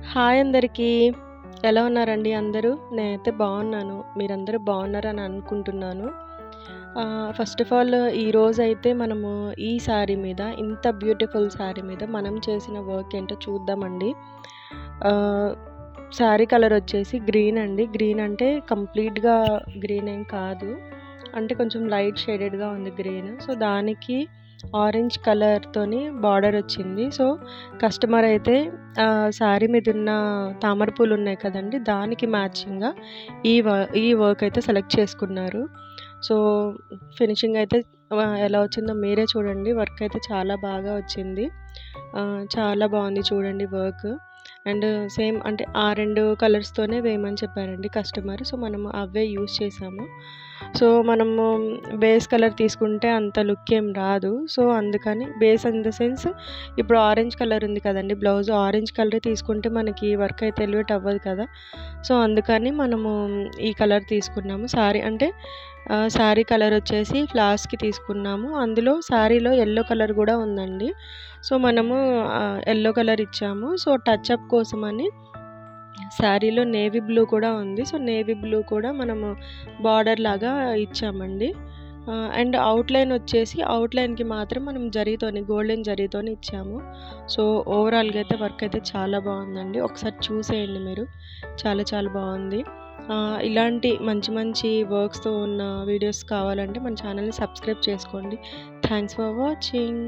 Hi అందరికీ. ఎలా ఉన్నారండి అందరూ? నేనైతే బాగున్నాను. మీరందరూ బాగున్నారని అనుకుంటున్నాను. ఫస్ట్ ఆఫ్ ఆల్ ఈరోజైతే మనము ఈ శారీ మీద ఇంత బ్యూటిఫుల్ శారీ మీద మనం చేసిన వర్క్ ఏంటో చూద్దామండి. ఆహ్, శారీ కలర్ వచ్చేసి గ్రీన్ అండి. గ్రీన్ అంటే కంప్లీట్‌గా గ్రీన్ ఏం కాదు. అంటే కొంచెం లైట్ షేడెడ్‌గా ఉంది గ్రీన్. సో, దానికి ఆరెంజ్ కలర్‌తోని బార్డర్ వచ్చింది. సో, కస్టమర్ అయితే శారీ మీదున్న తామర పూలున్నాయి కదండీ! దానికి మ్యాచింగ్‌గా ఈ వర్క్ అయితే సెలెక్ట్ చేసుకున్నారు. సో, ఫినిషింగ్ అయితే ఎలా వచ్చిందో మీరే చూడండి. వర్క్ అయితే చాలా బాగా వచ్చింది. చాలా బాగుంది చూడండి వర్క్. అండ్ సేమ్ అంటే ఆ 2 కలర్స్‌తోనే వేయమని చెప్పారండి కస్టమర్. సో, మనము అవే యూజ్ చేసాము. సో, మనము బేస్ కలర్ తీసుకుంటే అంత లుక్ ఏం రాదు. సో, అందుకని బేస్ ఇన్ ద సెన్స్ ఇప్పుడు ఆరెంజ్ కలర్ ఉంది కదండీ! బ్లౌజ్ ఆరెంజ్ కలరే తీసుకుంటే మనకి వర్క్ అయితే ఎలివేట్ అవ్వదు కదా! సో, అందుకని మనము ఈ కలర్ తీసుకున్నాము. శారీ కలర్ వచ్చేసి ఫ్లవర్స్‌కి తీసుకున్నాము. అందులో శారీలో యెల్లో కలర్ గూడా ఉందండి. సో, మనము యెల్లో కలర్ ఇచ్చాము. సో, టచ్ అప్ కోసమని శారీలో నేవీ బ్లూ కూడా ఉంది. సో, నేవీ బ్లూ కూడా మనము బార్డర్ లాగా ఇచ్చామండి. అండ్ అవుట్‌లైన్‌కి మాత్రం మనం గోల్డెన్ జరీతోని ఇచ్చాము. సో, ఓవరాల్‌గా అయితే వర్క్ అయితే చాలా బాగుందండి. ఒకసారి చూసేయండి మీరు. చాలా చాలా బాగుంది. ఇలాంటి మంచి మంచి వర్క్స్‌తో ఉన్న వీడియోస్ కావాలంటే మన ఛానల్‌ని సబ్స్క్రైబ్ చేసుకోండి. Thanks for watching.